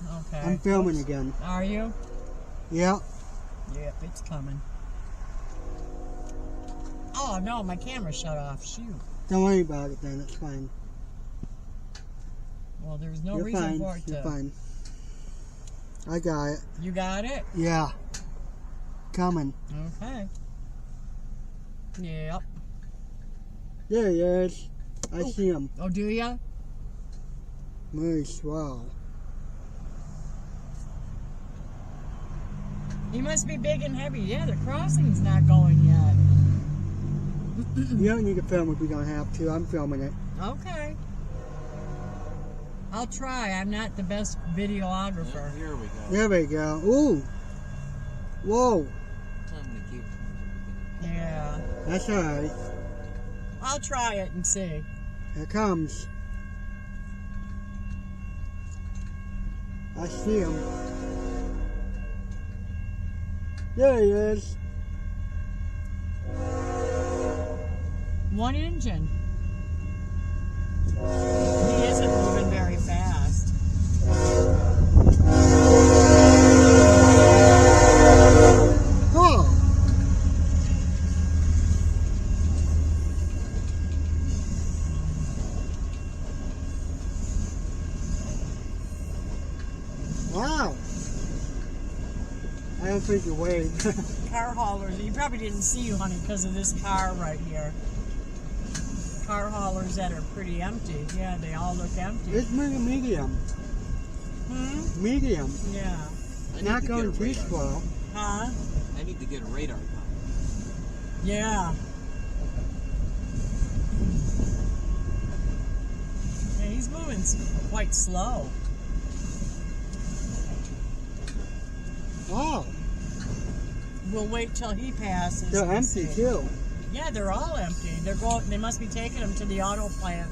Okay. I'm filming again. Are you? Yeah. Yep, it's coming. Oh, no, my camera shut off. Shoot. Don't worry about it then. It's fine. Well, there's no You're reason fine. for it to... You're fine. I got it. You got it? Yeah. Coming. Okay. Yep. There he is. I see him. Oh, do ya? Very swell. He must be big and heavy. Yeah, the crossing's not going yet. You don't need to film if we don't have to. I'm filming it. Okay. I'll try. I'm not the best videographer. Yeah, here we go. There we go. Ooh. Whoa. Time to keep. Yeah. That's alright. I'll try it and see. Here it comes. I see him. There he is. One engine. He isn't moving very fast. Oh. Wow. I don't think you weighed. Car haulers. You probably didn't see you, honey, because of this car right here. Car haulers that are pretty empty. Yeah, they all look empty. It's medium. Hmm? Medium. Yeah. Not going too slow. Huh? I need to get a radar gun. Yeah. Yeah, he's moving quite slow. Wow. We'll wait till he passes. They're and empty see. too. Yeah, they're all empty. They're going. They must be taking them to the auto plant.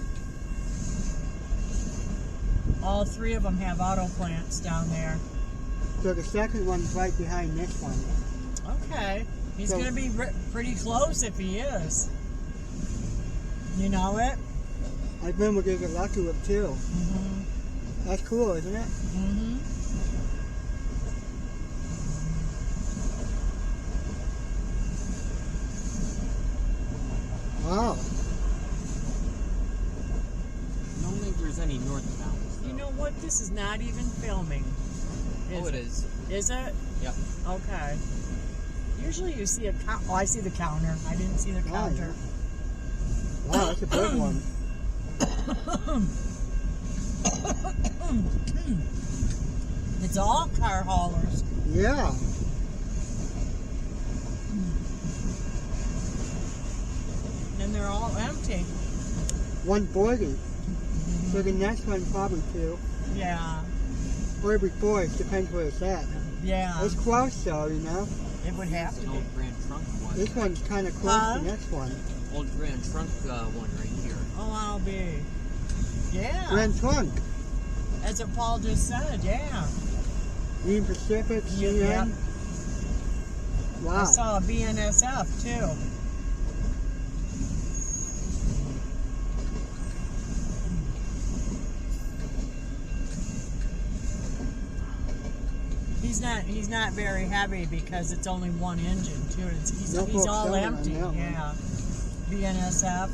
All three of them have auto plants down there. So the second one's right behind this one. Okay. He's So- going to be pretty close if he is. You know it? I think we're gonna get lucky with two. Mm-hmm. That's cool, isn't it? Mm-hmm. Wow. I don't think there's any northbound. You know what? This is not even filming. Oh, it is. Is it? Yep. Okay. Usually you see a count. Oh, I see the counter. I didn't see the counter. Wow, that's a big one. It's all car haulers. Yeah. And they're all empty. 140. So the next one probably two. Yeah. Or before, it depends where it's at. Yeah. It's close though, you know? It would have to An be. old Grand Trunk one. This one's kind of close to the next one. Old Grand Trunk one right here. Oh, I'll be. Yeah. Grand Trunk. That's what Paul just said. Yeah. Union Pacific, CN. Yep. Wow. I saw a BNSF too. He's not very heavy because it's only one engine too. He's all empty. Yeah. BNSF.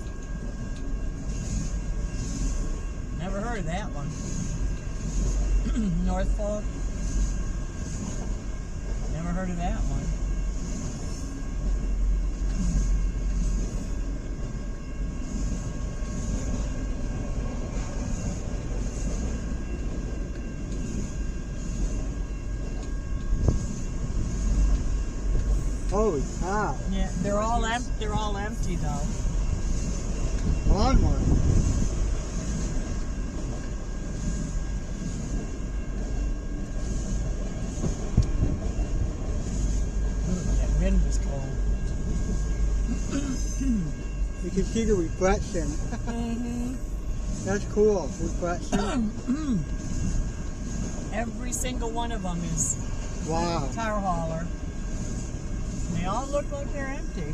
Never heard of that one. Norfolk. Never heard of that one. Holy cow. Yeah, they're all empty though. Long one. Ooh, that wind was cold. You can see the reflection. Mm-hmm. That's cool. Reflection. Every single one of them is Wow. car hauler. They all look like they're empty.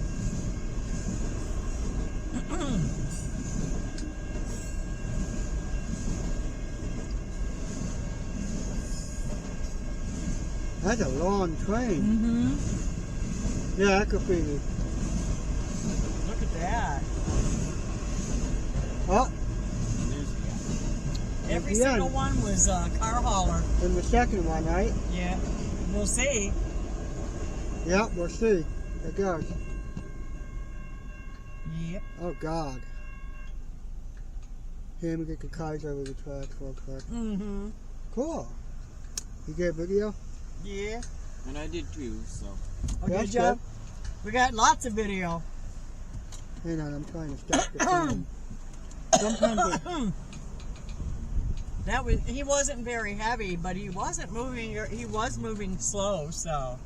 That's a long train. Mm-hmm. Yeah, that could be. Look at that. Oh, And there's the gap. Every the single end. one was a car hauler. and the second one, right? Yeah. We'll see. Yeah, we'll see. It goes. Yep. Oh, God. Here, let me get the cars over the track real quick. Mm-hmm. Cool. You get a video? Yeah. And I did too, so. Oh, That's good job. We got lots of video. Hang on, I'm trying to stop the film. Sometimes it, That was, he wasn't very heavy, but he wasn't moving. He was moving slow, so